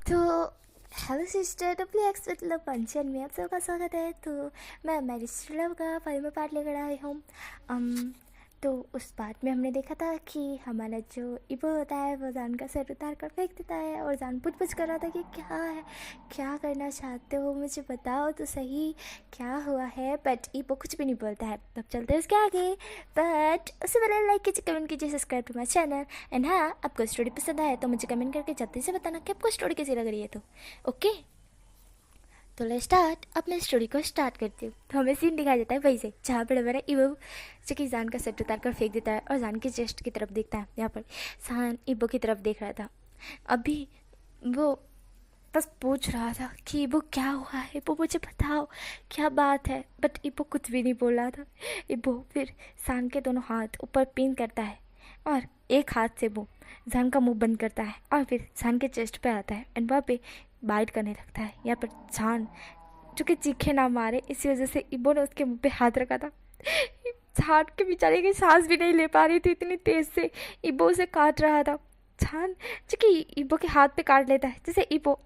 तो hello sister, W x मतलब पंचन में आप सबका स्वागत है। तो मैं मेरी लव का फाइव पार्ट लेकर आई हूँ। तो उस पार्ट में हमने देखा था कि हमारा जो इबो होता है वो जान का सर उतार कर फेंक देता है और जान पूछ कर रहा था कि क्या है, क्या करना चाहते हो, मुझे बताओ तो सही क्या हुआ है। बट इबो कुछ भी नहीं बोलता है। तब चलते हैं उसके आगे। बट उससे पहले लाइक कीजिए, कमेंट कीजिए, subscribe to my channel. And हाँ, आपको स्टोरी पसंद आया तो मुझे कमेंट करके जल्दी से बताना कि आपको स्टोरी कैसी लग रही है। तो ओके, तो ले स्टार्ट। अब मैं स्टोरी को स्टार्ट करती हूँ। तो हमें सीन दिखाई देता है वहीं से जहाँ पर हमारा इबो जो कि जान का सेट उतार कर फेंक देता है और जान के चेस्ट की तरफ देखता है। यहाँ पर जान इबो की तरफ देख रहा था। अभी वो बस पूछ रहा था कि इबो क्या हुआ है, इबो मुझे बताओ क्या बात है। बट इबो कुछ भी नहीं बोल रहा था। इबो फिर जान के दोनों हाथ ऊपर पिन करता है और एक हाथ से वो जान का मुंह बंद करता है और फिर जान के चेस्ट पे आता है एंड वहाँ पे बाइट करने लगता है। यहाँ पर जान जो कि चीखे ना मारे इसी वजह से इबो ने उसके मुंह पे हाथ रखा था। जान के बेचारे की सांस भी नहीं ले पा रही थी, इतनी तेज से इबो उसे काट रहा था। जान जो कि इबो के हाथ पे काट लेता है, जैसे इबो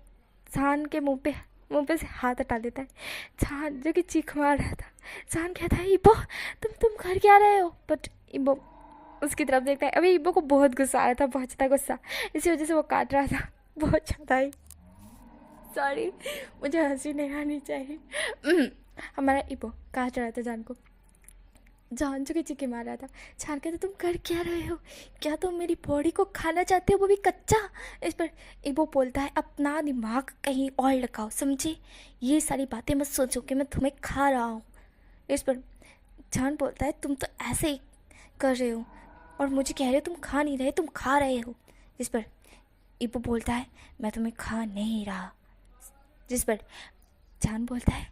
जान के मुंह पे से हाथ हटा देता है। जान जो कि चीख मार रहा था। जान कहता है इबो तुम घर क्या रहे हो। बट इबो उसकी तरफ देखता है। अभी इबो को बहुत गुस्सा आया था, बहुत ज़्यादा गुस्सा, इसी वजह से वो काट रहा था बहुत ज़्यादा ही। सॉरी, मुझे हंसी नहीं आनी चाहिए। हमारा इबो काट रहा था जान को। जान जो कि चिक्की मार रहा था। जान कहते तुम कर क्या रहे हो, क्या तुम मेरी बॉडी को खाना चाहते हो, वो भी कच्चा। इस पर इबो बोलता है अपना दिमाग कहीं और लगाओ, समझे, ये सारी बातें मत सोचो कि मैं तुम्हें खा रहा हूँ। इस पर जान बोलता है तुम तो ऐसे ही कर रहे हो और मुझे कह रहे हो तुम खा नहीं रहे, तुम खा रहे हो। जिस पर इबो बोलता है मैं तुम्हें खा नहीं रहा। जिस पर जान बोलता है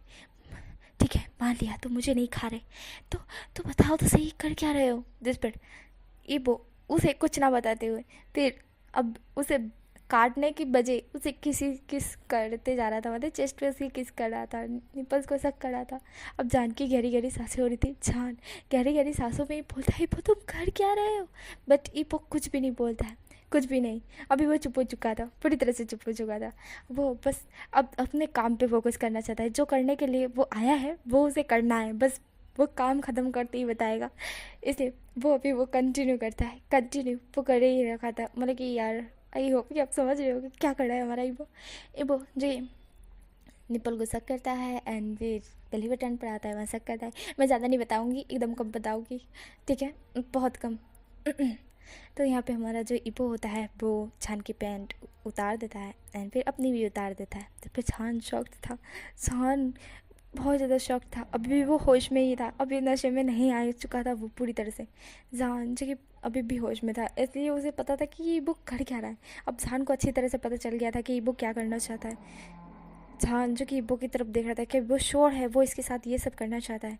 ठीक है मान लिया, तो मुझे नहीं खा रहे, तो बताओ तो सही कर क्या रहे हो। जिस पर इबो उसे कुछ ना बताते हुए फिर अब उसे काटने की बजाय उसे किस करते जा रहा था, मतलब चेस्ट पे उसे किस कर रहा था, निपल्स को सक कर रहा था। अब जान की गहरी गहरी सांसें हो रही थी। जान गहरी गहरी सांसों में ही बोलता है इबो तुम कर क्या रहे हो। बट इबो कुछ भी नहीं बोलता है, कुछ भी नहीं। अभी वो चुप हो चुका था, पूरी तरह से चुप हो चुका था। वो बस अब अपने काम पे फोकस करना चाहता है। जो करने के लिए वो आया है वो उसे करना है, बस वो काम ख़त्म करते ही बताएगा। इसलिए वो अभी वो कंटिन्यू करता है, कंटिन्यू वो कर ही रखा था। मतलब कि यार आई होप कि आप समझ रहे हो कि क्या कर रहा है हमारा इबो। इबो जो ये निपल को सक करता है एंड फिर पहली बटन पर आता है वहाँ सक करता है। मैं ज़्यादा नहीं बताऊँगी, एकदम कम बताऊँगी, ठीक है, बहुत कम। तो यहाँ पे हमारा जो इबो होता है वो छान की पैंट उतार देता है एंड फिर अपनी भी उतार देता है। तो फिर छान शॉक्ड था, छान बहुत ज़्यादा शॉक था। अभी भी वो होश में ही था, अभी नशे में नहीं आ चुका था वो पूरी तरह से। जान जो कि अभी भी होश में था, इसलिए उसे पता था कि ये वो कर क्या रहा है। अब जान को अच्छी तरह से पता चल गया था कि वो क्या करना चाहता है। जान जो कि इबो की तरफ देख रहा था कि वो श्योर है वो इसके साथ ये सब करना चाहता है।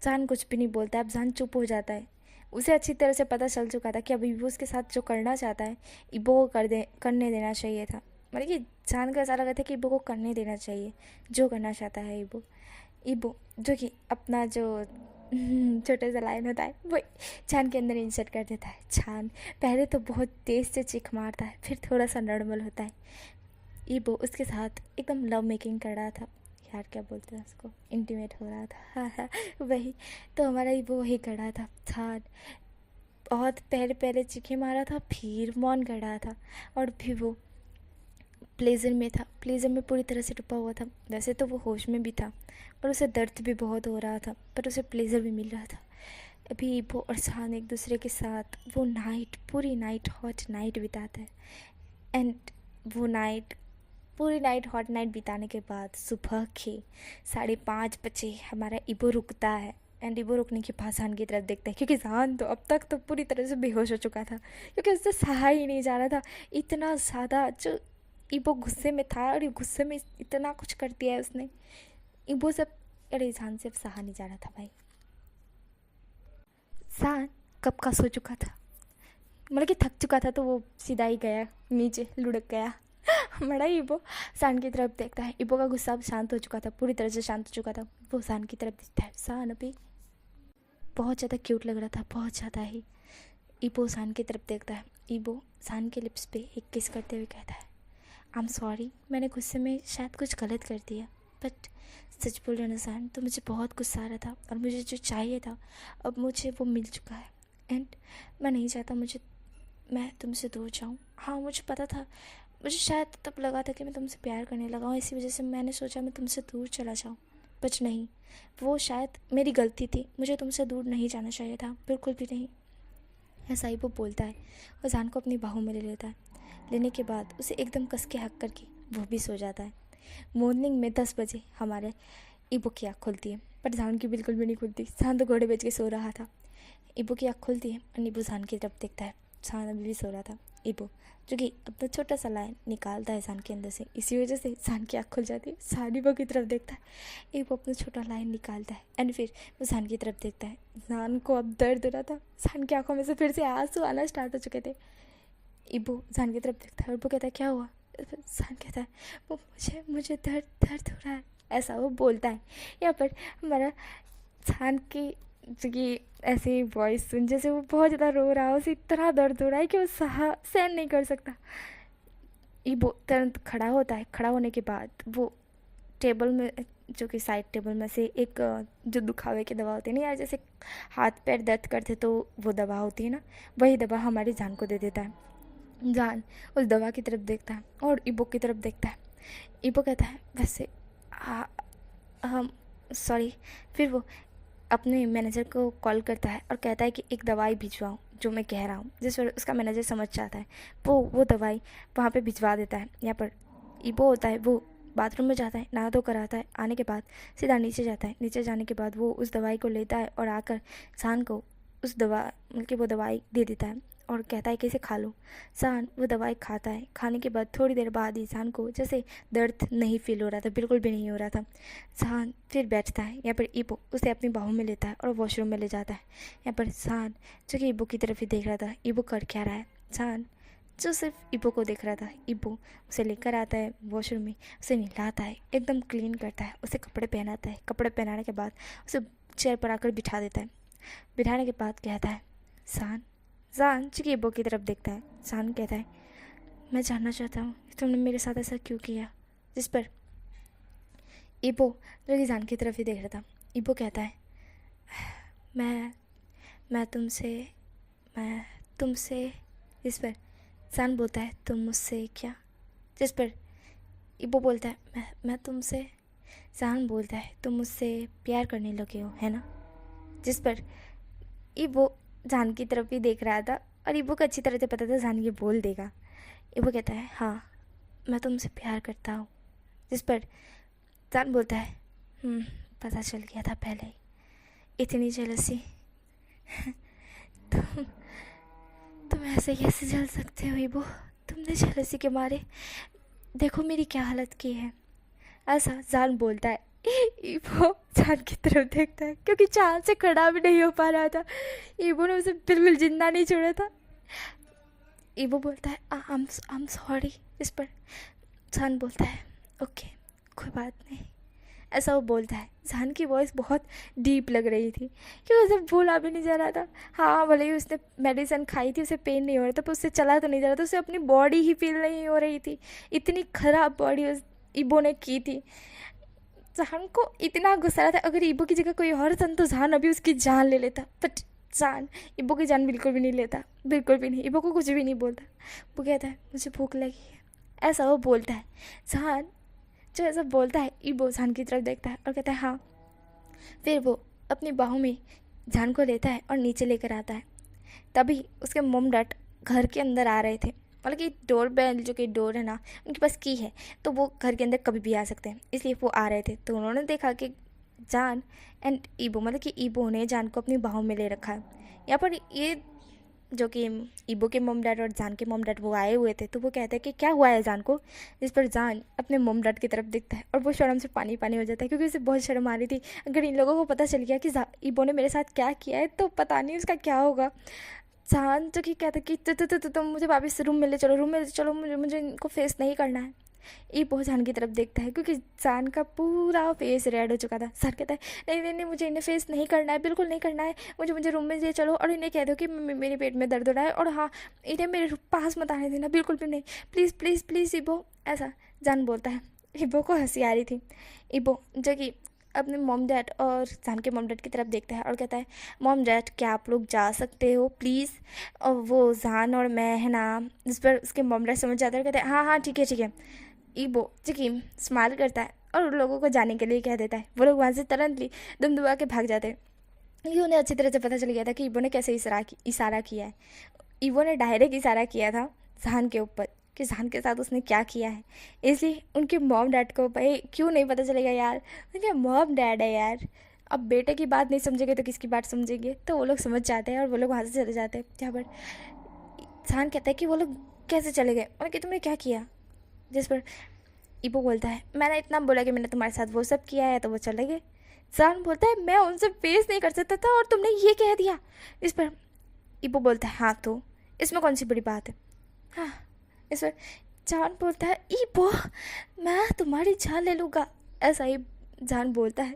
जान कुछ भी नहीं बोलता, अब जान चुप हो जाता है। उसे अच्छी तरह से पता चल चुका था कि अब इबो उसके साथ जो करना चाहता है इबो को करने देना चाहिए था। मतलब कि जान को ऐसा लगा था कि इबो को करने देना चाहिए जो करना चाहता है इबो। इबो जो कि अपना जो छोटा सा लाइन होता है वो छान के अंदर इंसर्ट कर देता है। छान पहले तो बहुत तेज़ से चीख मारता है, फिर थोड़ा सा नॉर्मल होता है। इबो उसके साथ एकदम लव मेकिंग कर रहा था, यार क्या बोलते हैं उसको, इंटीमेट हो रहा था। हाँ हाँ वही। तो हमारा इबो वही कर रहा था। छान बहुत पहले पहले चीखे मारा था, फिर मौन कर रहा था और फिर वो प्लेजर में था, प्लेजर में पूरी तरह से डूबा हुआ था। वैसे तो वो होश में भी था और उसे दर्द भी बहुत हो रहा था, पर उसे प्लेजर भी मिल रहा था। अभी वो और शान एक दूसरे के साथ वो नाइट, पूरी नाइट हॉट नाइट बिताते हैं एंड वो नाइट, पूरी नाइट हॉट नाइट बिताने के बाद सुबह के 5:30 बजे हमारा इबो रुकता है एंड इबो रुकने के बाद शान की तरफ देखते हैं, क्योंकि शान तो अब तक तो पूरी तरह से बेहोश हो चुका था, क्योंकि उससे सहा ही नहीं जा रहा था। इतना ज़्यादा जो इबो गुस्से में था और ये गुस्से में इतना कुछ कर दिया है उसने। इबो सब, अरे शान से अब सहा नहीं जा रहा था भाई। शान कब का सो चुका था, मतलब कि थक चुका था, तो वो सीधा ही गया नीचे लुढ़क गया। बड़ा इबो शान की तरफ देखता है। इबो का गुस्सा अब शांत हो चुका था, पूरी तरह से शांत हो चुका था। वो शान की तरफ देखता है। शान अभी बहुत ज़्यादा क्यूट लग रहा था, बहुत ज़्यादा ही। इबो शान की तरफ देखता है। इबो शान के लिप्स पे एक किस करते हुए कहता है आई एम सॉरी, मैंने गुस्से में शायद कुछ गलत कर दिया, बट सच बोल रहा ना जान, तो मुझे बहुत गुस्सा आ रहा था और मुझे जो चाहिए था अब मुझे वो मिल चुका है। एंड मैं नहीं चाहता मैं तुमसे दूर जाऊँ। हाँ, मुझे पता था, मुझे शायद तब लगा था कि मैं तुमसे प्यार करने लगा हूँ, इसी वजह से मैंने सोचा मैं तुमसे दूर चला जाऊँ, बट नहीं, वो शायद मेरी गलती थी, मुझे तुमसे दूर नहीं जाना चाहिए था, बिल्कुल भी नहीं। ऐसा ही वो बोलता है और जान को अपनी बाहों में ले लेता है। लेने के बाद उसे एकदम कस के हक करके वो भी सो जाता है। मॉर्निंग में 10 बजे हमारे ईबो की आँख खुलती है, पर जान की बिल्कुल भी नहीं खुलती। जान तो घोड़े बेच के सो रहा था। ईबो की आँख खुलती है और नीबू जान की तरफ देखता है। जान अभी भी सो रहा था। ईबो जो कि अपना छोटा सा लाइन निकालता है जान के अंदर से, इसी वजह से जान की आँख खुल जाती है। जान ईबो की तरफ देखता है, ईबो अपना छोटा लाइन निकालता है एंड फिर वो जान की तरफ देखता है। जान को अब दर्द हो रहा था, जान की आँखों में से फिर से आंसू आना स्टार्ट हो चुके थे। ईबो जान की तरफ देखता है और वो कहता है क्या हुआ? जान कहता है वो मुझे दर्द दर्द हो रहा है, ऐसा वो बोलता है। यहाँ पर हमारा जान की जो कि ऐसी वॉइस सुन जैसे वो बहुत ज़्यादा रो रहा है, उसे इतना दर्द हो रहा है कि वो सहन नहीं कर सकता। ईबो तुरंत खड़ा होता है। खड़ा होने के बाद वो टेबल में, जो कि साइड टेबल में से एक जो दुखावे की दवा होती है ना यार, जैसे हाथ पैर दर्द करते तो वो दवा होती है ना, वही दवा हमारी जान को दे देता है। जान उस दवा की तरफ देखता है और ईबो की तरफ देखता है। ईबो कहता है वैसे हम सॉरी। फिर वो अपने मैनेजर को कॉल करता है और कहता है कि एक दवाई भिजवाओ जो मैं कह रहा हूँ, जिस पर उसका मैनेजर समझ जाता है। वो दवाई वहाँ पे भिजवा देता है। यहाँ पर ईबो होता है, वो बाथरूम में जाता है, नहा धो कर आता है। आने के बाद सीधा नीचे जाता है। नीचे जाने के बाद वो उस दवाई को लेता है और आकर जान को उस वो दवाई दे देता है और कहता है कि इसे खा लो। जान वो दवाई खाता है। खाने के बाद थोड़ी देर बाद ही जान को जैसे दर्द नहीं फील हो रहा था, बिल्कुल भी नहीं हो रहा था। जान फिर बैठता है। यहाँ पर ईबो उसे अपनी बाहों में लेता है और वॉशरूम में ले जाता है। यहाँ पर जान जो कि ईबो की तरफ ही देख रहा था, ईबो कर क्या रहा है। जान जो सिर्फ ईबो को देख रहा था। ईबो उसे लेकर आता है वॉशरूम में, उसे नहलाता है, एकदम क्लीन करता है, उसे कपड़े पहनाता है। कपड़े पहनाने के बाद उसे चेयर पर आकर बिठा देता है। बिठाने के बाद कहता है जान चूँकि ईबो की तरफ देखता है। जान कहता है मैं जानना चाहता हूँ तुमने मेरे साथ ऐसा क्यों किया। जिस पर ईबो जो कि जान की तरफ ही देख रहा था, ईबो कहता है मैं तुमसे। जिस पर जान बोलता है तुम मुझसे क्या। जिस पर ईबो बोलता है मैं तुमसे। जान बोलता है तुम मुझसे प्यार करने लगे हो, है ना। जिस पर ईबो जान की तरफ ही देख रहा था और ईबो को अच्छी तरह से पता था जान ये बोल देगा। ईबो कहता है हाँ मैं तुमसे प्यार करता हूँ। जिस पर जान बोलता है पता चल गया था पहले ही, इतनी जेलसी तुम ऐसे कैसे जल सकते हो ईबो, तुमने जेलसी के मारे देखो मेरी क्या हालत की है, ऐसा जान बोलता है। ईबो जान की तरफ देखता है क्योंकि चांद से खड़ा भी नहीं हो पा रहा था। ईबो ने उसे बिल्कुल जिंदा नहीं छोड़ा था। ईबो बोलता है आई एम सॉरी। इस पर जान बोलता है ओके कोई बात नहीं, ऐसा वो बोलता है। जान की वॉइस बहुत डीप लग रही थी क्योंकि उसे बोला भी नहीं जा रहा था। हाँ भले ही उसने मेडिसिन खाई थी, उसे पेन नहीं हो रहा था, पर उससे चला तो नहीं जा रहा था, उसे अपनी बॉडी ही फील नहीं हो रही थी। इतनी ख़राब बॉडी उस ईबो ने की थी। जान को इतना गुस्सा आ रहा था, अगर ईबो की जगह कोई और था तो जान अभी उसकी जान ले लेता, बट जान ईबो की जान बिल्कुल भी नहीं लेता, बिल्कुल भी नहीं। ईबो को कुछ भी नहीं बोलता। वो कहता है मुझे भूख लगी है, ऐसा वो बोलता है। जान जो ऐसा बोलता है, ईबो जान की तरफ देखता है और कहता है हाँ। फिर वो अपनी बाहों में जान को लेता है और नीचे लेकर आता है। तभी उसके मॉम डैड घर के अंदर आ रहे थे। मतलब कि डोर बेल जो कि डोर है ना, उनके पास की है, तो वो घर के अंदर कभी भी आ सकते हैं, इसलिए वो आ रहे थे। तो उन्होंने देखा कि जान एंड ईबो, मतलब कि ईबो ने जान को अपनी बाहों में ले रखा है। यहाँ पर ये जो कि ईबो के मॉम डैड और जान के मॉम डैड वो आए हुए थे, तो वो कहते हैं कि क्या हुआ है जान को। जिस पर जान अपने मॉम डैड की तरफ दिखता है और वो शर्म से पानी पानी हो जाता है क्योंकि उसे बहुत शर्म आ रही थी। अगर इन लोगों को पता चल गया कि ईबो ने मेरे साथ क्या किया है तो पता नहीं उसका क्या होगा। जान जो कि कहता कि तुम मुझे वापस रूम में ले चलो, रूम में ले चलो, मुझे इनको फेस नहीं करना है। ईबो जान की तरफ देखता है क्योंकि जान का पूरा फेस रेड हो चुका था। जान कहता है नहीं नहीं नहीं, मुझे इन्हें फेस नहीं करना है, बिल्कुल नहीं करना है, मुझे मुझे रूम में ले चलो और इन्हें कह दो कि मेरे पेट में दर्द हो रहा है, और हाँ इन्हें मेरे पास मत आने देना, बिल्कुल भी नहीं, प्लीज़ प्लीज़ प्लीज़ ईबो, ऐसा जान बोलता है। ईबो को हंसी आ रही थी। ईबो जो कि अपने मॉम डैड और जान के मॉम डैड की तरफ देखता है और कहता है मॉम डैड क्या आप लोग जा सकते हो प्लीज़, और वो जान और मैं है ना। जिस पर उसके मॉम डैड समझ जाते हैं और कहते हैं हाँ हाँ ठीक है ठीक है। ईबो चिकी स्माइल करता है और उन लोगों को जाने के लिए कह देता है। वो लोग वहाँ से तुरंतली दुम दुबा के भाग जाते हैं, क्योंकि उन्हें अच्छी तरह से पता चल गया था कि ईबो ने कैसे इशारा किया है। ईबो ने डायरेक्ट इशारा किया था जान के ऊपर कि जान के साथ उसने क्या किया है, इसलिए उनके मॉम डैड को भाई क्यों नहीं पता चलेगा यार, उनके मॉम डैड है यार। अब बेटे की बात नहीं समझेंगे तो किसकी बात समझेंगे, तो वो लोग समझ जाते हैं और वो लोग वहाँ से चले जाते हैं। जहाँ पर जान कहता है कि वो लोग कैसे चले गए और कि तुमने क्या किया। जिस पर ईबो बोलता है मैंने इतना बोला कि मैंने तुम्हारे साथ वो सब किया है तो वो चले गए। जान बोलता है मैं उनसे फेस नहीं कर सकता था और तुमने ये कह दिया। इस पर ईबो बोलता है हाँ तो इसमें कौन सी बड़ी बात है। हाँ इस पर जान बोलता है ईबो मैं तुम्हारी जान ले लूँगा, ऐसा ही जान बोलता है।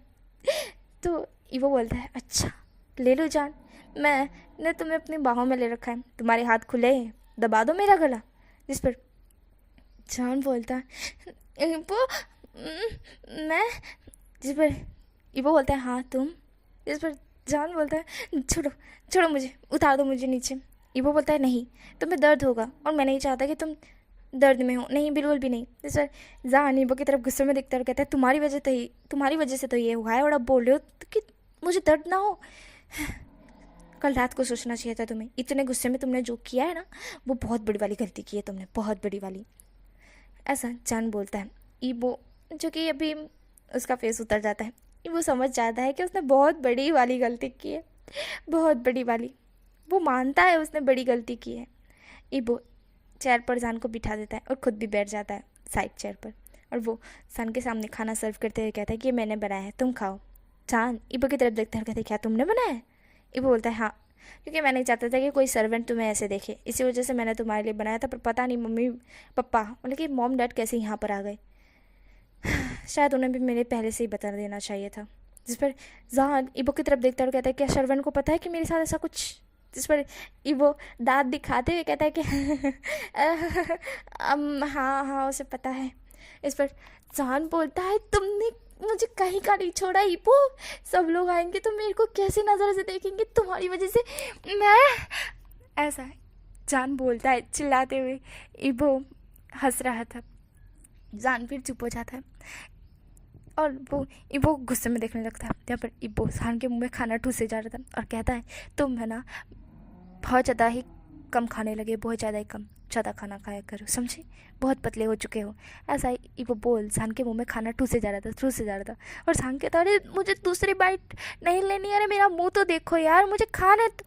तो ईबो बोलता है अच्छा ले लो जान, मैंने तुम्हें अपनी बाहों में ले रखा है, तुम्हारे हाथ खुले हैं, दबा दो मेरा गला। जिस पर जान बोलता है ईबो मैं। जिस पर ईबो बोलता है हाँ तुम। जिस पर जान बोलता है छोड़ो छोड़ो मुझे, उतार दो मुझे नीचे। ईबो बोलता है नहीं तुम्हें दर्द होगा और मैं नहीं चाहता कि तुम दर्द में हो, नहीं बिल्कुल भी नहीं। जिस पर जान ईबो की तरफ गुस्से में देखता है और कहता है तुम्हारी वजह से तो ये हुआ है और अब बोल रहे हो कि मुझे दर्द ना हो। कल रात को सोचना चाहिए था तुम्हें, इतने गुस्से में तुमने जो किया है ना वो बहुत बड़ी वाली गलती की है तुमने, बहुत बड़ी वाली, ऐसा जान बोलता है। ईबो जो कि अभी उसका फेस उतर जाता है, वो समझ जाता है कि उसने बहुत बड़ी वाली गलती की है, बहुत बड़ी वाली। वो मानता है उसने बड़ी गलती की है। ईबो चेयर पर जान को बिठा देता है और ख़ुद भी बैठ जाता है साइड चेयर पर, और वो जान के सामने खाना सर्व करते हुए कहता है कि ये मैंने बनाया है तुम खाओ। जान ईबो की तरफ देखता है और कहता है क्या तुमने बनाया है। ईबो बोलता है हाँ, क्योंकि मैं नहीं चाहता था कि कोई सर्वेंट तुम्हें ऐसे देखे, इसी वजह से मैंने तुम्हारे लिए बनाया था। पर पता नहीं मम्मी पापा मतलब कि मॉम डैड कैसे यहाँ पर आ गए, शायद उन्हें भी मेरे पहले से ही बता देना चाहिए था। जिस पर जान ईबो की तरफ देखता है और कहता है क्या सर्वेंट को पता है कि मेरे साथ ऐसा कुछ। जिस पर ईबो दांत दिखाते हुए कहता है कि हाँ हाँ उसे पता है। इस पर जान बोलता है तुमने मुझे कहीं का नहीं छोड़ा ईबो, सब लोग आएंगे तो मेरे को कैसे नज़र से देखेंगे, तुम्हारी वजह से मैं, ऐसा है जान बोलता है चिल्लाते हुए। ईबो हंस रहा था। जान फिर चुप हो जाता है और वो ईबो गुस्से में देखने लगता है। यहाँ पर ईबो जान के मुंह में खाना ठूसे जा रहा था और कहता है तुम है ना बहुत ज़्यादा ही कम खाने लगे, बहुत ज़्यादा ही कम, ज़्यादा खाना खाया करो समझे, बहुत पतले हो चुके हो। ऐसा ही ईबो बोल जान के मुंह में खाना ठूसे जा रहा था और जान कहता अरे मुझे दूसरी बाइट नहीं लेनी, अरे मेरा मुँह तो देखो यार, मुझे खाने तो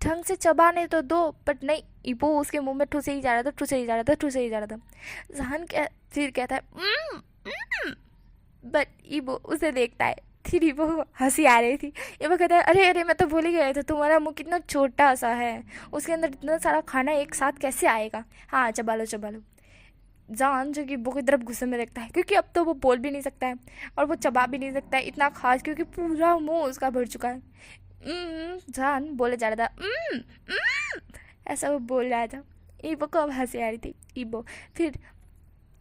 ढंग से चबाने तो दो। बट नहीं, ईबो उसके मुंह में ठूसे ही जा रहा था। जान फिर कहता है बट ईबो उसे देखता है, फिर ईबो हंसी आ रही थी। ईबो कहता है अरे अरे मैं तो भूल ही गया था, तुम्हारा मुंह कितना छोटा सा है, उसके अंदर इतना सारा खाना एक साथ कैसे आएगा। हाँ चबा लो। जान जो कि ईबो की तरफ गुस्से में देखता है, क्योंकि अब तो वो बोल भी नहीं सकता है और वो चबा भी नहीं सकता है इतना खास, क्योंकि पूरा मुंह उसका भर चुका है। जान बोले जा रहा था ऐसा वो बोल रहा था। ईबो को अब हंसी आ रही थी। ईबो फिर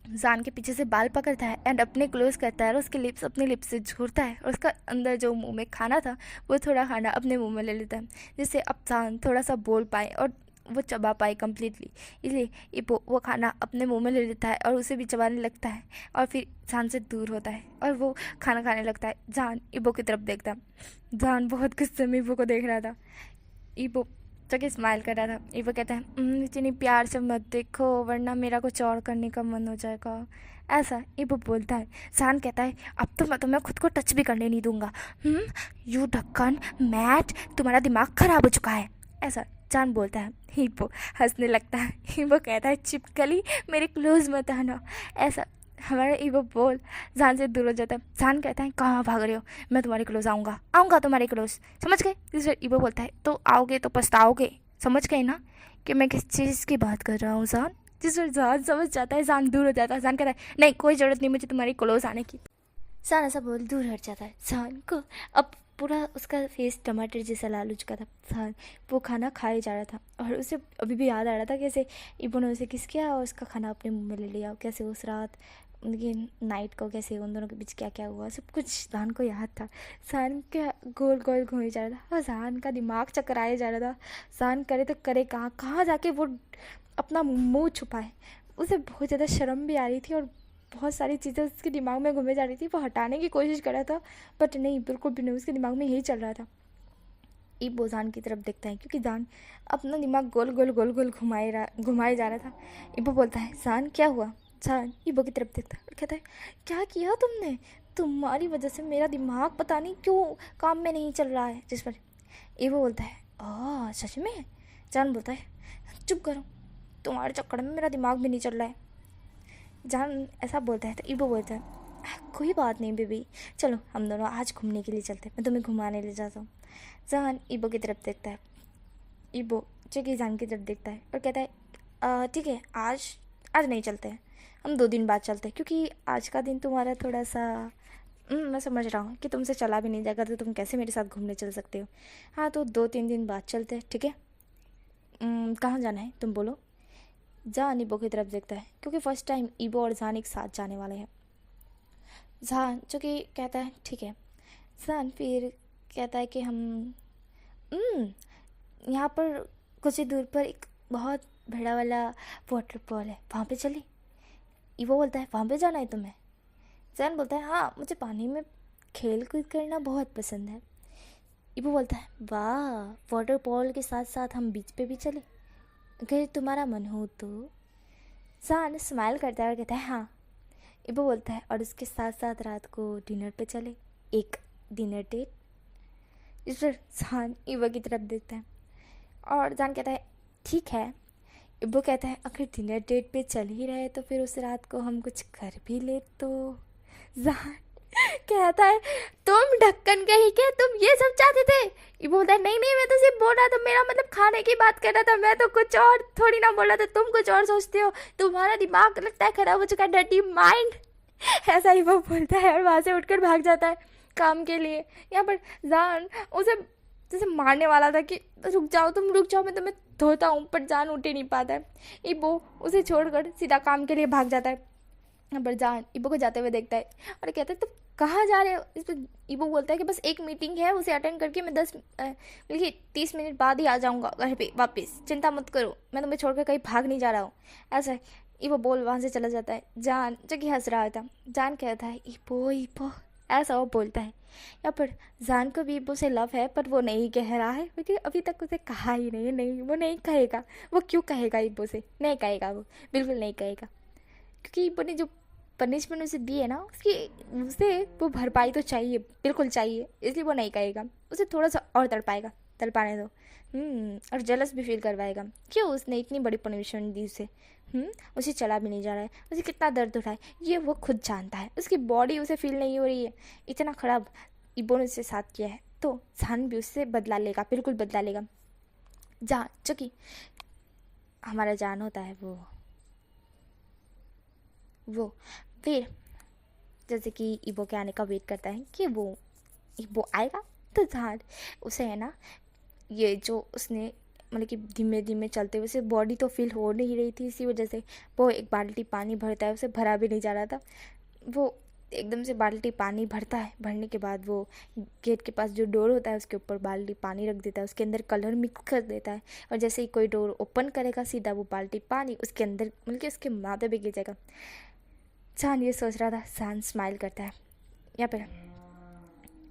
जान के पीछे से बाल पकड़ता है एंड अपने क्लोज करता है और उसके लिप्स अपने लिप्स से झूरता है और उसका अंदर जो मुंह में खाना था वो थोड़ा खाना अपने मुंह में ले लेता है, जिससे अब जान थोड़ा सा बोल पाए और वो चबा पाए कम्प्लीटली। इसलिए ईबो वो खाना अपने मुंह में ले लेता है और उसे भी चबाने लगता है और फिर जान से दूर होता है और वो खाना खाने लगता है। जान ईबो की तरफ देखता, जान बहुत गुस्से में ईबो को देख रहा था। ईबो जो कि स्माइल कर रहा था। ईबो कहता है इतनी प्यार से मत देखो वरना मेरा कुछ और करने का मन हो जाएगा, ऐसा ईबो बोलता है। जान कहता है अब तो मैं तुम्हें खुद को टच भी करने नहीं दूंगा। यू ढक्कन मैट, तुम्हारा दिमाग खराब हो चुका है, ऐसा जान बोलता है। ईबो हंसने लगता है। ईबो कहता है चिपकली मेरे क्लोज मत आना, ऐसा हमारा ईबो बोल जान से दूर हो जाता है। जान कहता है कहाँ भाग रहे हो, मैं तुम्हारे क्लोज आऊँगा तुम्हारे क्लोज, समझ गए। इसलिए ईबो बोलता है तो आओगे तो पछताओगे, समझ गए ना कि मैं किस चीज़ की बात कर रहा हूँ जान, जिस पर जान समझ जाता है, जान दूर हो जाता है। जान कहता है नहीं कोई ज़रूरत नहीं मुझे तुम्हारी क्लोज आने की। जान ऐसा बोल दूर हट जाता है। जान को अब पूरा उसका फेस टमाटर जैसा लाल हो चुका था। जान वो खाना खाए जा रहा था और उसे अभी भी याद आ रहा था कैसे इबो ने उसे किस किया और उसका खाना अपने मुंह में ले लिया, कैसे उस रात उनकी नाइट को कैसे उन दोनों के बीच क्या क्या हुआ सब कुछ जान को याद था। जान के गोल गोल घूमे जा रहा था और जान का दिमाग चकराए जा रहा था। जान करे तो करे कहाँ कहाँ जाके वो अपना मुंह छुपाए। उसे बहुत ज़्यादा शर्म भी आ रही थी और बहुत सारी चीज़ें उसके दिमाग में घूमे जा रही थी। वो हटाने की कोशिश कर रहा था बट नहीं, बिल्कुल भी नहीं, उसके दिमाग में यही चल रहा था। इबो जान की तरफ देखता है क्योंकि जान अपना दिमाग गोल गोल गोल गोल घुमाए जा रहा था। इबो बोलता है जान क्या हुआ। जान इबो की तरफ देखता है और कहता है क्या किया तुमने, तुम्हारी वजह से मेरा दिमाग पता नहीं क्यों काम में नहीं चल रहा है। जिस पर इबो बोलता है सच में। जान बोलता है चुप करो, तुम्हारे चक्कर में मेरा दिमाग भी नहीं चल रहा है। जान ऐसा बोलता है तो इबो बोलता है कोई बात नहीं बेबी, चलो हम दोनों आज घूमने के लिए चलते हैं, मैं तुम्हें घुमाने ले जाता हूँ। जान इबो की तरफ देखता है। इबो जगह जान की तरफ देखता है और कहता है ठीक है आज आज नहीं चलते हैं, हम 2 दिन बाद चलते हैं क्योंकि आज का दिन तुम्हारा थोड़ा सा मैं समझ रहा हूँ कि तुमसे चला भी नहीं जाएगा तो तुम कैसे मेरे साथ घूमने चल सकते हो। हाँ तो 2-3 दिन बाद चलते हैं ठीक है। कहाँ जाना है तुम बोलो। जान इबो की तरफ देखता है क्योंकि फर्स्ट टाइम इबो और जान एक साथ जाने वाले हैं। जान जो कि कहता है ठीक है। जान फिर कहता है कि हम यहाँ पर कुछ ही दूर पर एक बहुत बड़ा वाला वाटरफॉल है, वहाँ पे चले। इबो बोलता है वहाँ पे जाना है तुम्हें। जान बोलता है हाँ मुझे पानी में खेल कूद करना बहुत पसंद है। इबो बोलता है वाह वाटरफॉल के साथ साथ हम बीच पे भी चले अगर तुम्हारा मन हो तो। जान स्माइल करता है और कहता है हाँ। इबो बोलता है और उसके साथ साथ रात को डिनर पे चले, एक डिनर डेट। इस पर जान इबो की तरफ देखता है और जान कहता है ठीक है। इबो कहता है अगर डिनर डेट पे चल ही रहे तो फिर उस रात को हम कुछ कर भी ले तो। जान कहता है तुम ढक्कन कहीं के तुम ये सब चाहते थे। इबो बोलता है नहीं नहीं मैं तो सिर्फ बोल रहा था, मेरा मतलब खाने की बात कर रहा था, मैं तो कुछ और थोड़ी ना बोल रहा था, तुम कुछ और सोचते हो, तुम्हारा दिमाग लगता है खराब हो चुका है, डर्टी माइंड। ऐसा ही वो बोलता है और वहाँ से उठकर भाग जाता है काम के लिए। यहाँ पर जान उसे जैसे मारने वाला था कि रुक जाओ तुम रुक जाओ मैं तुम्हें धोता हूँ, पर जान उठ ही नहीं पाता है। इबो उसे छोड़कर सीधा काम के लिए भाग जाता है। यहाँ पर जान इबो को जाते हुए देखता है और कहता है तुम कहाँ जा रहे हो। इस पर इबो बोलता है कि बस एक मीटिंग है उसे अटेंड करके मैं 30 मिनट बाद ही आ जाऊँगा घर पे वापस, चिंता मत करो, मैं तुम्हें छोड़कर कहीं भाग नहीं जा रहा हूँ। ऐसा इबो बोल वहाँ से चला जाता है। जान जो कि हंस रहा था। जान कहता है इबो इबो, ऐसा वो बोलता है। यहाँ पर जान को भी इबो से लव है पर वो नहीं कह रहा है क्योंकि अभी तक उसे कहा ही नहीं। नहीं वो नहीं कहेगा, वो क्यों कहेगा इबो से, नहीं कहेगा, वो बिल्कुल नहीं कहेगा क्योंकि इबो ने जो पनिशमेंट उसे दी है ना उसकी उसे वो भरपाई तो चाहिए, बिल्कुल चाहिए, इसलिए वो नहीं कहेगा। उसे थोड़ा सा और तड़पाएगा, तड़पाने दो। और जेलस भी फील करवाएगा क्यों उसने इतनी बड़ी पनिशमेंट दी उसे। उसे चला भी नहीं जा रहा है, उसे कितना दर्द हो रहा है ये वो खुद जानता है, उसकी बॉडी उसे फील नहीं हो रही है। इतना खराब इबो ने उससे साथ किया है तो जान भी उससे बदला लेगा, बिल्कुल बदला लेगा। जान जो कि हमारा जान होता है वो फिर जैसे कि इबो के आने का वेट करता है कि वो इबो आएगा तो जान उसे है ना ये जो उसने मतलब कि धीमे धीमे चलते हुए उसे बॉडी तो फील हो नहीं रही थी, इसी वजह से वो एक बाल्टी पानी भरता है, उसे भरा भी नहीं जा रहा था। वो एकदम से बाल्टी पानी भरता है, भरने के बाद वो गेट के पास जो डोर होता है उसके ऊपर बाल्टी पानी रख देता है, उसके अंदर कलर मिक्स कर देता है और जैसे ही कोई डोर ओपन करेगा सीधा वो बाल्टी पानी उसके अंदर मतलब कि उसके माथे पे गिर जाएगा। जान ये सोच रहा था। जान स्माइल करता है। यहाँ पर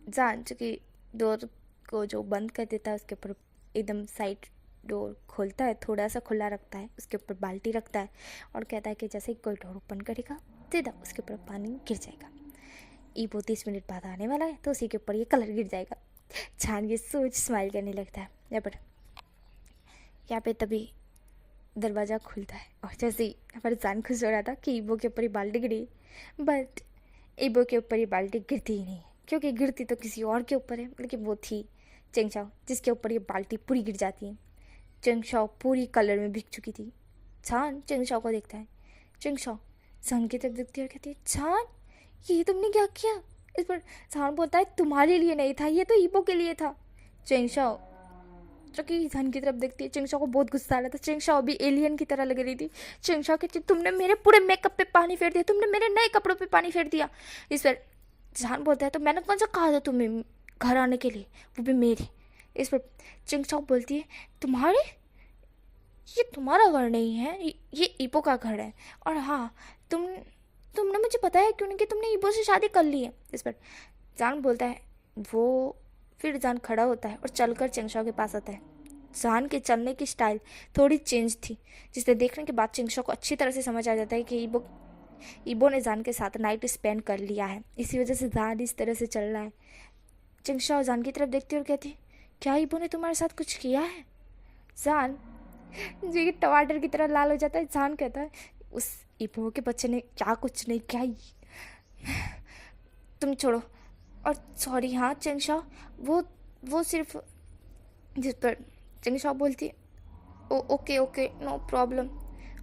जान चूँकि डोर को जो बंद कर देता है उसके ऊपर एकदम साइड डोर खोलता है, थोड़ा सा खुला रखता है, उसके ऊपर बाल्टी रखता है और कहता है कि जैसे ही कोई डोर ओपन करेगा सीधा उसके ऊपर पानी गिर जाएगा। इबो 30 मिनट बाद आने वाला है तो उसी के ऊपर ये कलर गिर जाएगा। जान ये सोच स्माइल करने लगता है। यहाँ पे तभी दरवाज़ा खुलता है और जैसे ही यहाँ पर जान खुश हो रहा था कि इबो के ऊपर ये बाल्टी गिरी, बट इबो के ऊपर ये बाल्टी गिरती ही नहीं है क्योंकि गिरती तो किसी और के ऊपर है, लेकिन वो थी चेंगशाओ जिसके ऊपर ये बाल्टी पूरी गिर जाती है। चेंगशाओ पूरी कलर में भीग चुकी थी। जान चिंगशाओ को देखता है। चिंगशाओ जान की तरफ देखती है और कहती है जान ये तुमने क्या किया। इस पर जान बोलता है तुम्हारे लिए नहीं था, ये तो ईपो के लिए था। चिंगशाओ जो कि जान की तरफ देखती है। चिंगशाओ को बहुत गुस्सा आ रहा था। चिंगशाओ भी एलियन की तरह लग रही थी। चिंगशाओ कहती तुमने मेरे पूरे मेकअप पे पानी फेर दिया, तुमने मेरे नए कपड़ों पे पानी फेर दिया। इस पर जान बोलता है तो मैंने कौन सा कहा था तुम्हें घर आने के लिए, वो भी मेरे। इस पर चिंगशाओ बोलती है तुम्हारे, ये तुम्हारा घर नहीं है, ये ईपो का घर है। और हाँ तुमने मुझे बताया क्यों नहीं कि तुमने ईपो से शादी कर ली है। इस पर जान बोलता है वो। फिर जान खड़ा होता है और चलकर चिंगशाओ के पास आता है। जान के चलने की स्टाइल थोड़ी चेंज थी, जिसे देखने के बाद चिंगशाओ को अच्छी तरह से समझ आ जाता है कि ईबो ने जान के साथ नाइट स्पेंड कर लिया है, इसी वजह से जान इस तरह से चल रहा है। चिंगशाओ जान की तरफ देखती है और कहती क्या ईबो ने तुम्हारे साथ कुछ किया है। जान जी टमाटर की तरह लाल हो जाता है। जान कहता है उस ईबो के बच्चे ने क्या कुछ नहीं किया, तुम छोड़ो। और सॉरी हाँ चिंगशाओ, वो सिर्फ। जिस पर चिंगशाओ बोलती है ओके ओके नो प्रॉब्लम।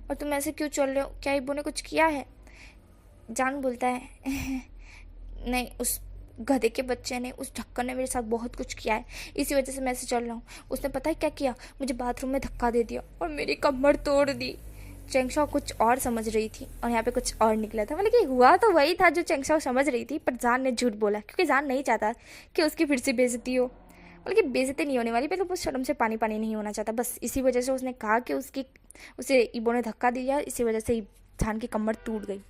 और तुम ऐसे क्यों चल रहे हो, क्या ईबो ने कुछ किया है। जान बोलता है नहीं, उस गधे के बच्चे ने, उस ढक्कन ने मेरे साथ बहुत कुछ किया है, इसी वजह से मैं ऐसे चल रहा हूँ। उसने पता है क्या किया, मुझे बाथरूम में धक्का दे दिया और मेरी कमर तोड़ दी। चिंगशाओ कुछ और समझ रही थी और यहाँ पे कुछ और निकला था। मतलब कि हुआ तो वही था जो चिंगशाओ समझ रही थी, पर जान ने झूठ बोला क्योंकि जान नहीं चाहता कि उसकी फिर से बेइज्जती हो। मतलब कि बेइज्जती नहीं होने वाली, पर वो शर्म से पानी पानी नहीं होना चाहता, बस इसी वजह से उसने कहा कि उसे ईबो ने धक्का दिया, इसी वजह से जान की कमर टूट गई।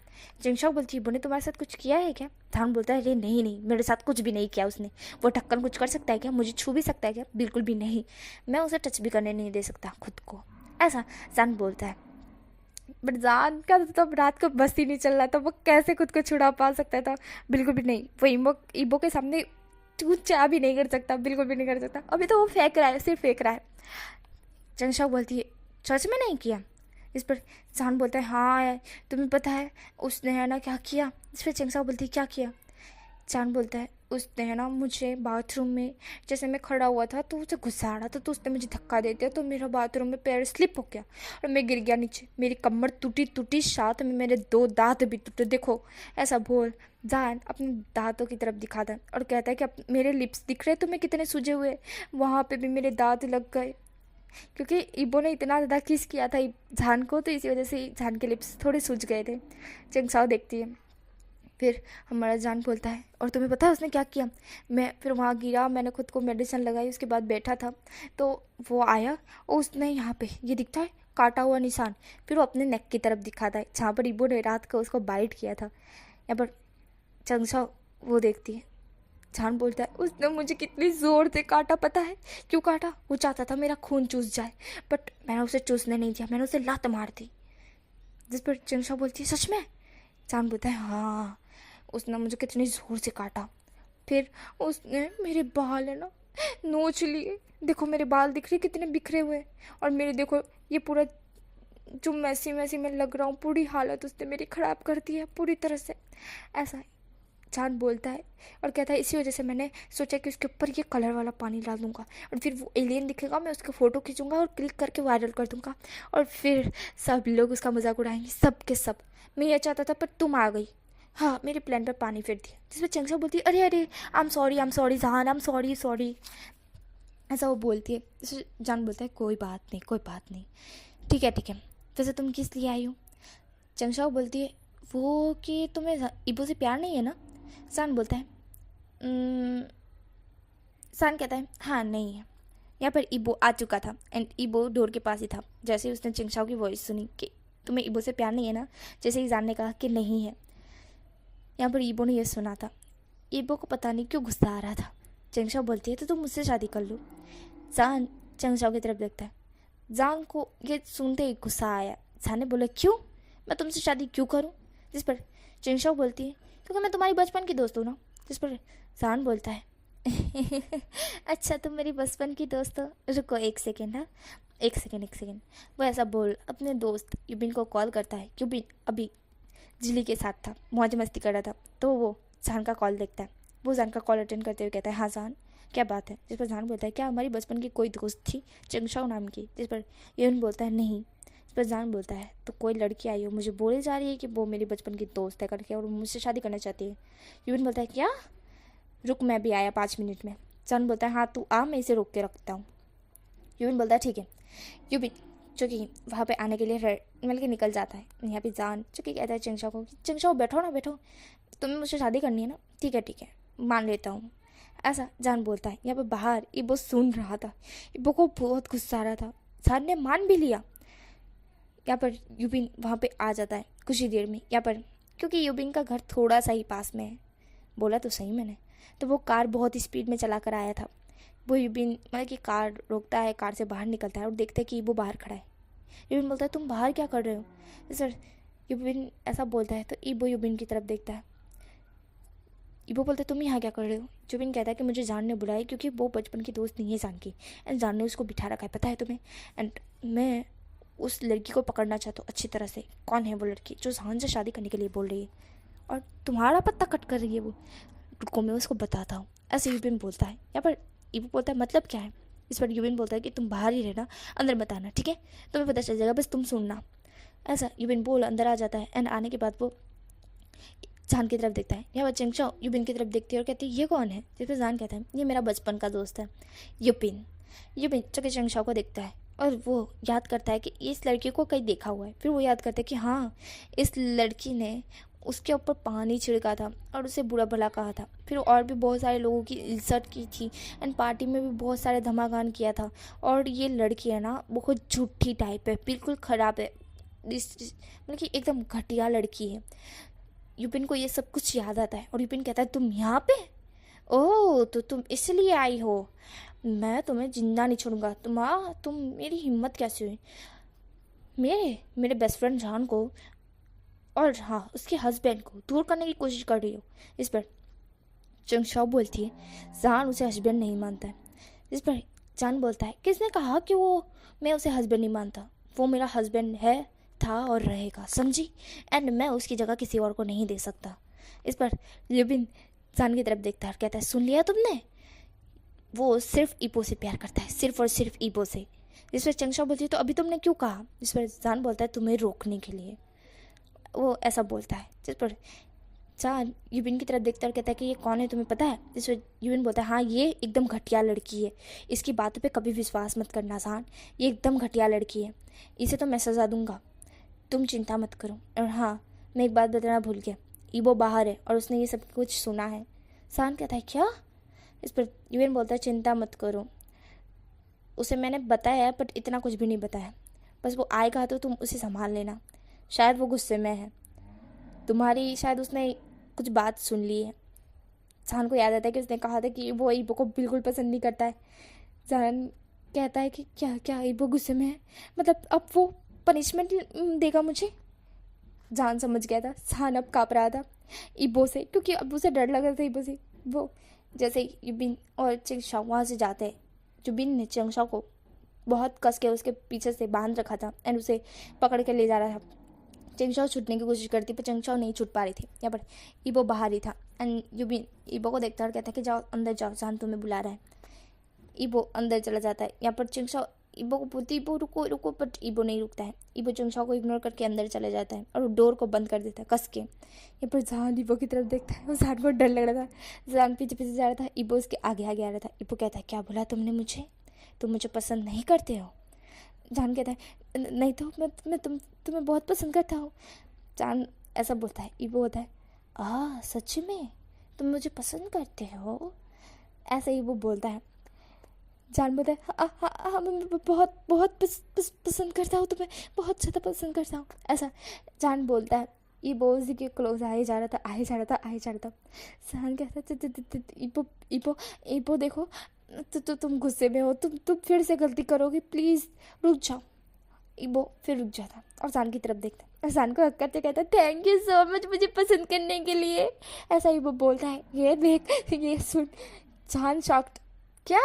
चिंगशाओ बोलती ईबो ने तुम्हारे साथ कुछ किया है क्या। जान बोलता है अरे नहीं मेरे साथ कुछ भी नहीं किया उसने। वो ढक्कन कुछ कर सकता है क्या, मुझे छू भी सकता है क्या, बिल्कुल भी नहीं, मैं उसे टच भी करने नहीं दे सकता खुद को, ऐसा जान बोलता है। बट जान का तो तब रात को बस ही नहीं चल रहा था, वो कैसे खुद को छुड़ा पा सकता था, बिल्कुल भी नहीं। वो ईबो के सामने कुछ चाह भी नहीं कर सकता, बिल्कुल भी नहीं कर सकता। अभी तो वो फेंक रहा है, सिर्फ फेंक रहा है। चिंगशाओ बोलती है सच में नहीं किया। इस पर जान बोलता है हाँ तुम्हें पता है उसने है ना क्या किया। इस पर चिंगशाओ बोलती है क्या किया। जान बोलता है उसने है ना मुझे बाथरूम में जैसे मैं खड़ा हुआ था तो उसे गुस्सा आ रहा था, तो उसने मुझे धक्का दे दिया, तो मेरा बाथरूम में पैर स्लिप हो गया और मैं गिर गया नीचे, मेरी कमर टूटी, साथ में मेरे 2 दांत भी टूटे, देखो ऐसा बोल जान अपने दांतों की तरफ दिखाता है और कहता है कि अब मेरे लिप्स दिख रहे तुम्हें कितने सूजे हुए, वहाँ पे भी मेरे दांत लग गए, क्योंकि ईबो ने इतना ज़्यादा किस किया था जान को, तो इसी वजह से जान के लिप्स थोड़े सूज गए थे। चिंगशाओ देखती है। फिर हमारा जान बोलता है और तुम्हें पता है उसने क्या किया, मैं फिर वहाँ गिरा, मैंने खुद को मेडिसिन लगाई, उसके बाद बैठा था तो वो आया और उसने यहाँ पे ये दिखता है काटा हुआ निशान, फिर वो अपने नेक की तरफ दिखाता है जहाँ पर ईबो ने रात को उसको बाइट किया था। यहाँ पर चिंगशाओ वो देखती है। जान बोलता है उसने मुझे कितनी ज़ोर से काटा, पता है क्यों काटा, वो चाहता था मेरा खून चूस जाए, बट मैंने उसे चूसने नहीं दिया, मैंने उसे लात मार दी। जिस पर चिंगशाओ बोलती है सच में। जान बोलता है हाँ उसने मुझे कितनी ज़ोर से काटा, फिर उसने मेरे बाल है ना नोच लिए, देखो मेरे बाल दिख रहे कितने बिखरे हुए, और मेरे देखो ये पूरा जो मैसी मैं लग रहा हूँ, पूरी हालत उसने मेरी ख़राब कर दी है पूरी तरह से, ऐसा जान बोलता है और कहता है इसी वजह से मैंने सोचा कि उसके ऊपर ये कलर वाला पानी डाल दूँगा और फिर वो एलियन दिखेगा, मैं उसकी फ़ोटो खींचूँगा और क्लिक करके वायरल कर दूँगा और फिर सब लोग उसका मजाक उड़ाएंगे, सब के सब। मैं ये चाहता था पर तुम आ गई, हाँ मेरे प्लान पर पानी फेर दिया। जिसमें चिंगशाओ बोलती है अरे आई एम सॉरी जान, आई एम सॉरी, ऐसा वो बोलती है। जैसे जान बोलता है कोई बात नहीं, ठीक है, वैसे तुम किस लिए आई हो। चिंगशाओ बोलती है वो कि तुम्हें ईबो से प्यार नहीं है ना। जान बोलता है जान कहता है हाँ नहीं है। यहाँ पर ईबो आ चुका था एंड ईबो डोर के पास ही था। जैसे ही उसने चिंगशाओ की वॉइस सुनी कि तुम्हें ईबो से प्यार नहीं है ना, जैसे ही जान ने कहा कि नहीं है, यहाँ पर ईबो ने यह सुना था। ईबो को पता नहीं क्यों गुस्सा आ रहा था। चिंगशाओ बोलती है तो तुम मुझसे शादी कर लो। जान चिंगशाओ की तरफ देखता है। जान को ये सुनते ही गुस्सा आया। जान ने बोला क्यों, मैं तुमसे शादी क्यों करूँ। जिस पर चिंगशाओ बोलती है क्योंकि मैं तुम्हारी बचपन की दोस्त हूँ ना। जिस पर जान बोलता है अच्छा तुम मेरी बचपन की दोस्त हो, रुको एक सेकेंड, हाँ एक सेकेंड। वो ऐसा बोल अपने दोस्त युबिन को कॉल करता है। युबिन अभी जिली के साथ था, मौज मस्ती कर रहा था, तो वो जान का कॉल देखता है। वो जान का कॉल अटेंड करते हुए कहता है हाँ जान क्या बात है। जिस पर जान बोलता है क्या हमारी बचपन की कोई दोस्त थी चिंगशाओ नाम की। जिस पर युबिन बोलता है नहीं। पर जान बोलता है तो कोई लड़की आई हो, मुझे बोले जा रही है कि वो मेरी बचपन की दोस्त है करके और मुझसे शादी करना चाहती है। यूबिन बोलता है क्या, रुक मैं भी आया 5 मिनट में। जान बोलता है हाँ तू आ, मैं इसे रोक के रखता हूँ। यूबिन बोलता है ठीक है। यूबिन जो कि वहाँ पे आने के लिए मिल के निकल जाता है। यहाँ पे जान जो कि कहता है चिंगशाओ को, चिंगशाओ बैठो ना बैठो, तुम्हें मुझसे शादी करनी है ना, ठीक है मान लेता हूँ। ऐसा जान बोलता है। यहाँ पे बाहर इबो सुन रहा था, इबो को बहुत गुस्सा आ रहा था। जान ने मान भी लिया। यहाँ पर यूबिन वहाँ पे आ जाता है कुछ ही देर में। यहाँ पर क्योंकि यूबिन का घर थोड़ा सा ही पास में है, बोला तो सही मैंने, तो वो कार बहुत ही स्पीड में चला कर आया था। वो यूबिन मतलब कि कार रोकता है, कार से बाहर निकलता है और देखता है कि वो बाहर खड़ा है। यूबिन बोलता है तुम बाहर क्या कर रहे हो सर। यूबिन ऐसा बोलता है तो ईबो यूबिन की तरफ देखता है। ईबो बोलता है तुम यहाँ क्या कर रहे हो। यूबिन कहता है कि मुझे जान ने बुलाया क्योंकि वो बचपन की दोस्त नहीं है जान की, एंड जान ने उसको बिठा रखा है पता है तुम्हें, एंड मैं उस लड़की को पकड़ना चाहता हूँ अच्छी तरह से। कौन है वो लड़की जो जान से शादी करने के लिए बोल रही है और तुम्हारा पत्ता कट कर रही है वो, रुको मैं उसको बताता हूँ। ऐसे यूबिन बोलता है। यहाँ पर ईबो बोलता है मतलब क्या है। इस पर यूबिन बोलता है कि तुम बाहर ही रहना, अंदर मत आना, ठीक है, तुम्हें पता चल जाएगा, बस तुम सुनना। ऐसा यूबिन बोल अंदर आ जाता है। एंड आने के बाद वो जान की तरफ देखता है। यहाँ पर चिंगशाओ यूबिन की तरफ देखती है और कहती है ये कौन है। जिस पर जान कहता है ये मेरा बचपन का दोस्त है यूबिन। यूबिन चके चिंगशाओ को देखता है और वो याद करता है कि इस लड़की को कहीं देखा हुआ है। फिर वो याद करता है कि हाँ इस लड़की ने उसके ऊपर पानी छिड़का था और उसे बुरा भला कहा था। फिर और भी बहुत सारे लोगों की इज्जत की थी एंड पार्टी में भी बहुत सारे धमाकान किया था। और ये लड़की है ना बहुत झूठी टाइप है, बिल्कुल ख़राब है, मतलब कि एकदम घटिया लड़की है। यूपिन को ये सब कुछ याद आता है और यूपिन कहता है तुम यहाँ पे, ओह तो तुम इसलिए आई हो, मैं तुम्हें जिंदा नहीं छोड़ूंगा। तुम मेरी हिम्मत कैसे हुई मेरे बेस्ट फ्रेंड जान को और हाँ उसके हस्बैंड को दूर करने की कोशिश कर रही हो। इस पर चिंगशाओ बोलती है जान उसे हस्बैंड नहीं मानता है। इस पर जान बोलता है किसने कहा कि मैं उसे हस्बैंड नहीं मानता, वो मेरा हस्बैंड है, था और रहेगा, समझी, एंड मैं उसकी जगह किसी और को नहीं दे सकता। इस पर यूबिन जान की तरफ देखता है और कहता है सुन लिया तुमने, वो सिर्फ ईपो से प्यार करता है, सिर्फ और सिर्फ ईपो से। इस पर चिंगशाओ बोलती है तो अभी तुमने क्यों कहा। इस पर जान बोलता है तुम्हें रोकने के लिए, वो ऐसा बोलता है। जिस पर जान यूबिन की तरफ देखता है और कहता है कि ये कौन है तुम्हें पता है। जिस पर यूबिन बोलता है हाँ ये एकदम घटिया लड़की है, इसकी बातों पे कभी विश्वास मत करना जान, ये एकदम घटिया लड़की है, इसे तो मैं सज़ा दूंगा, तुम चिंता मत करो। और हाँ मैं एक बात बताना भूल गया, ईबो बाहर है और उसने ये सब कुछ सुना है। जान कहता है क्या। इस पर यूबिन बोलता है चिंता मत करो, उसे मैंने बताया बट इतना कुछ भी नहीं बताया, बस वो आएगा तो तुम उसे संभाल लेना, शायद वो गुस्से में है तुम्हारी, शायद उसने कुछ बात सुन ली है। जान को याद आता है कि उसने कहा था कि वो ईबो को बिल्कुल पसंद नहीं करता है। जान कहता है कि क्या क्या ईबो गुस्से में है, मतलब अब वो पनिशमेंट देगा मुझे। जान समझ गया था, जान अब काँप रहा था ईबो से, क्योंकि अब उसे डर लग रहा था ईबो से। वो जैसे यूबिन और चिंगशाओ वहाँ से जाते हैं, यूबिन ने चिंगशाओ को बहुत कस के उसके पीछे से बांध रखा था एंड उसे पकड़ के ले जा रहा था। चिंगशाओ छूटने की कोशिश करती पर चिंगशाओ नहीं छूट पा रही थी। यहाँ पर ईबो बाहर ही था एंड यूबिन ईबो को देखता और कहता है कि जाओ अंदर जाओ, जान तुम्हें बुला रहा है। ईबो अंदर चला जाता है। यहाँ पर चिंगशाओ ईबो को बोलती ईबो रुको रुको, बट ईबो नहीं रुकता है। ईबो चिंगशाओ को इग्नोर करके अंदर चले जाता है और डोर को बंद कर देता है कस के। यहाँ पर जान ईबो की तरफ देखता है, वो जान को डर लग रहा था, जान पीछे पीछे जा रहा था, ईबो उसके आगे आगे आ रहा था। ईबो कहता है क्या बोला तुमने मुझे, तुम मुझे पसंद नहीं करते हो। जान कहता है नहीं तो मैं तुम्हें बहुत पसंद करता हूँ। जान ऐसा बोलता है। ईबो होता है सच में तुम मुझे पसंद करते हो, ऐसा ही वो बोलता है। जान बोलता है हाँ मैं बहुत बहुत पसंद करता हूँ तुम्हें, बहुत ज़्यादा पसंद करता हूँ, ऐसा जान बोलता है। ईबो उसी के क्लोज आए जा रहा था। जान कहता है ईबो देखो तो तुम गुस्से में हो, तुम फिर से गलती करोगे, प्लीज़ रुक जाओ। ईबो फिर रुक जाता और जान की तरफ देखता और जान को हक करते कहता थैंक यू सो मच मुझे पसंद करने के लिए, ऐसा ईबो बोलता है। ये देख ये सुन। जान शॉक्ड, क्या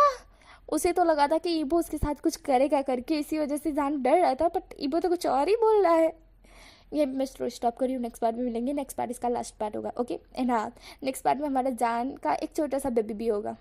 उसे तो लगा था कि ईबो उसके साथ कुछ करेगा करके, इसी वजह से जान डर रहा था, बट ईबो तो कुछ और ही बोल रहा है। ये मैं स्टोरी स्टॉप कर रही हूँ, नेक्स्ट पार्ट में मिलेंगे। नेक्स्ट पार्ट इसका लास्ट पार्ट होगा, ओके। एंड हाँ नेक्स्ट पार्ट में हमारा जान का एक छोटा सा बेबी भी होगा।